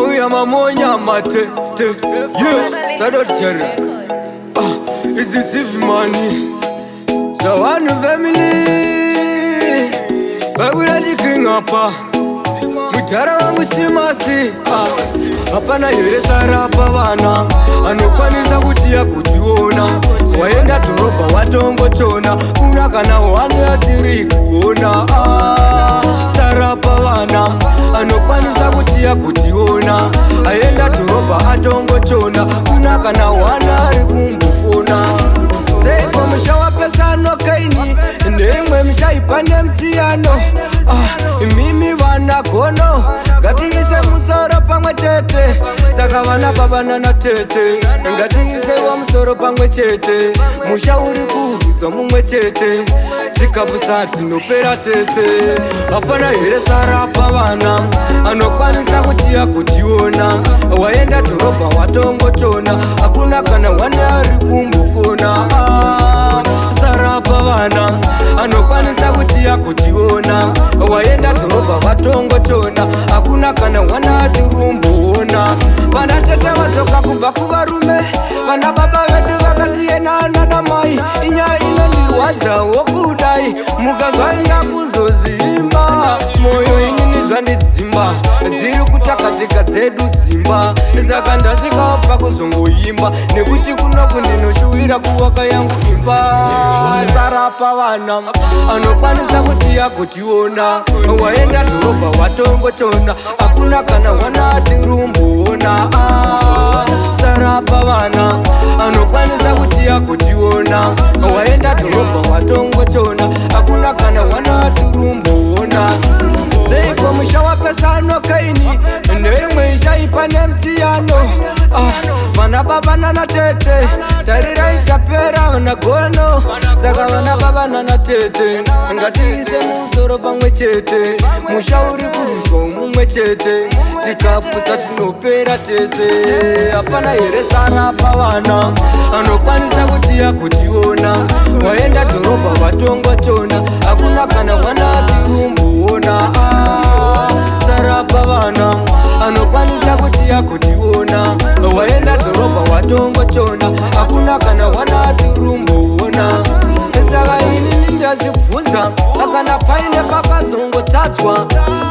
Mauya mamonya mate yeah, Sadot Cherry It's the thief money So one family Bagura di king apa Mutara wangu shimasi Hapana yere sarapa wana Anokwanisa kutia kutiona Waenda toropa watongo chona Kuna kana wande atiri kuona Sarapa wana Anokwanisa kutia kutiona Aenda toropa atongo chona Kuna kana wana arikumbufona Seko mshawa pesa no kaini Ndemwe mshaipande msiano Mimi wana kono Gatiise musoro pangwe chete Saka wana babana na tete Gatiise wa musoro pangwe chete Mushauri kuhuso mungwe chete Chikabusati nopera tese Hapana yere sarapa wana Anokwanisa kutia kutiona Waenda toropa watongo chona Hakuna kana wana arikumbufona Sarapa wana Anokwanisa kutia kutiona Waenda toropa watongo chona Hakuna kana wana aturumbuona Vana tete watoka kuva kuvarume Vana baba vedu vakasiyenana na mai Inya ino ndirwadza wokudai Mukazwa inga kuzozimba Moyo inini zvandizimba Dziri kutakatika dzedu dzimba Saka ndasvikaopa kuzongoimba Nekuti kuno kundinoshuwira kuwaka yangu imba Sarapa vana Anokwanisa kutia kutiona Waenda dhorobha watongo chona Hakuna kana wana atirumbuona Sarapa vana Anokwanisa kutia kutiona Waenda dhorobha watongo chona Hakuna kana wana atirumbuona Seiko mshawa pesa no kaini Ndemwe ishaipa nemsiano Vana baba na tete Tarira itapera na gono Saka vana baba na tete Ngatiise musoro pangwe chete Mushauri kuruso mumwe chete Tikapusa tinopera tese Hapana yere sarapa vana Anokwanisa kutia kutiona Waenda dhorobha watongo chona Hakuna kana wana atirumbuona Sarapa vana Anokwanisa kutia kutiona Waenda dhorobha watongo chona Hakuna kana wana atirumbuona Saka ini ndazvibvunza Akana paine pakazongo tatswa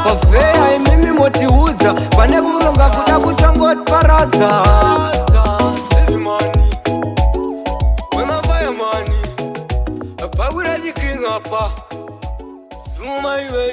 Pafeya imimi motiudza Pane kuronga kuda kutangoti paradza Bagura di king apa Zuma iwe